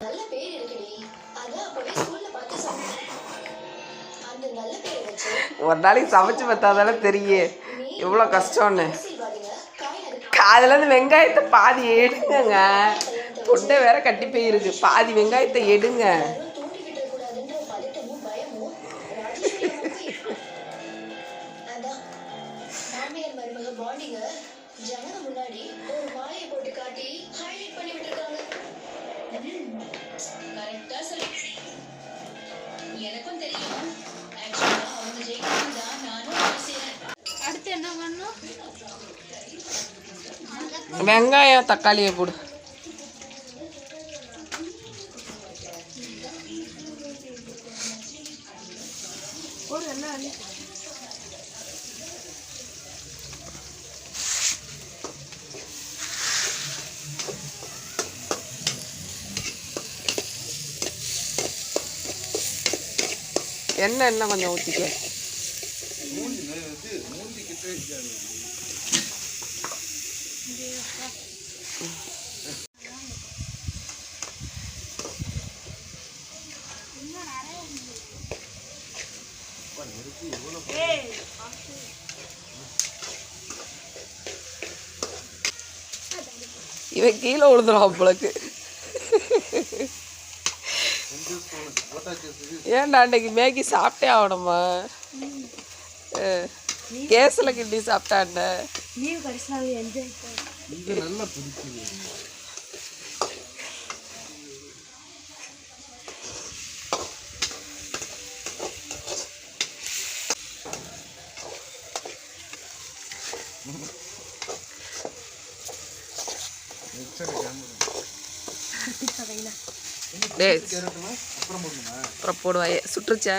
நல்ல பேர் இருக்குடி. அதான் அப்பவே ஸ்கூல்ல பார்த்து சொன்னேன். அந்த நல்ல பேரை வச்சு ஒரு நாளைக்கு சமைச்சு பார்த்தாதானே தெரியும் எவ்வளோ கஷ்டம்னு. அதுலேருந்து வெங்காயத்தை பாதி எடுங்கங்க. தொண்டை வேற கட்டி போயிருக்கு. பாதி வெங்காயத்தை எடுங்க. முன்னாடி ஒரு மாலையை போட்டு காட்டி ஹைலைட் பண்ணி விட்டுருக்காங்க. கரெக்டா சொல்லி எனக்கும் தெரியும். ஆக்சுவலா அவங்க ஜெயிக்கணும் தான் நானும் ஆசையேன். அடுத்து என்ன பண்ணணும்? வெங்காயம் தக்காளியை போடு. எண்ணெய் இன்னும் கொஞ்சம் ஊற்றிக்க. இவன் கீழே விழுந்துடும் அவளுக்கு. ஏன்டா அன்னைக்கு மேகி சாப்பிட்டே ஆகணுமா? கேஸில் கிண்டி சாப்பிட்டாண்ட. அப்புறம் போடுவாயே சுற்றுச்சா?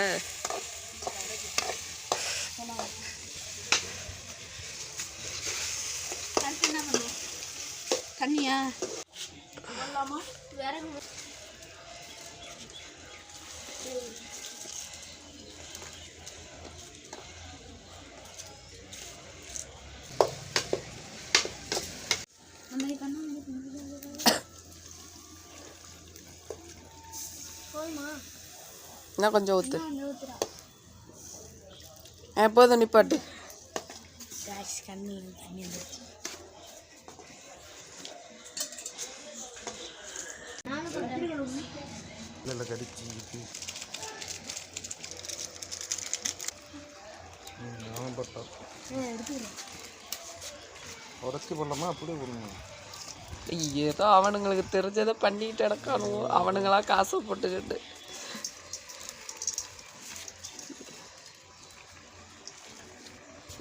தண்ணியா இன்னும் கொஞ்சம் ஊற்று. எப்போதும் நிப்பாட்டு. உடச்சி போடலாமா அப்படியே போடணும்? ஏதோ அவனுங்களுக்கு தெரிஞ்சதை பண்ணிட்டு நடக்கணும். அவனுங்களா காசு போட்டுக்கிட்டு.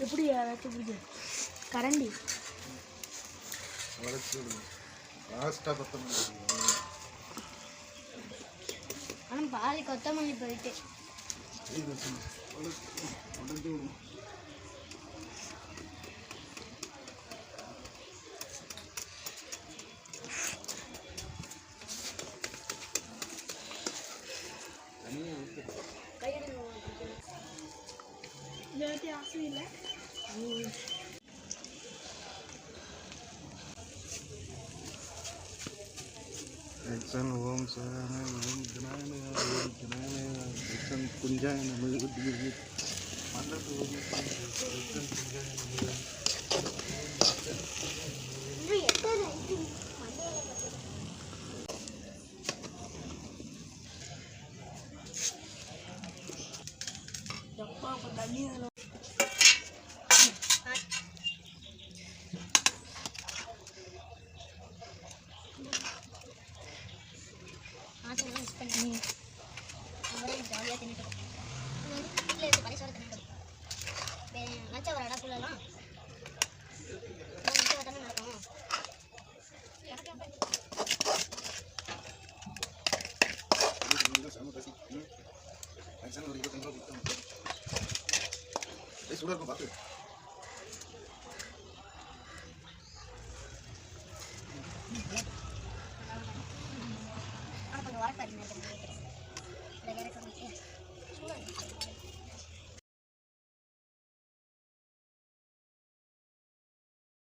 எப்படி கரண்டி ஆனால் பாதி கொத்தமல்லி போயிட்டு ஆசை இல்லை. ஓம் சரண ஓம் ஜனான ஓம் ஜனான குஞ்சான மிருதி மன்னது ஓம் சுடர் பார்த்து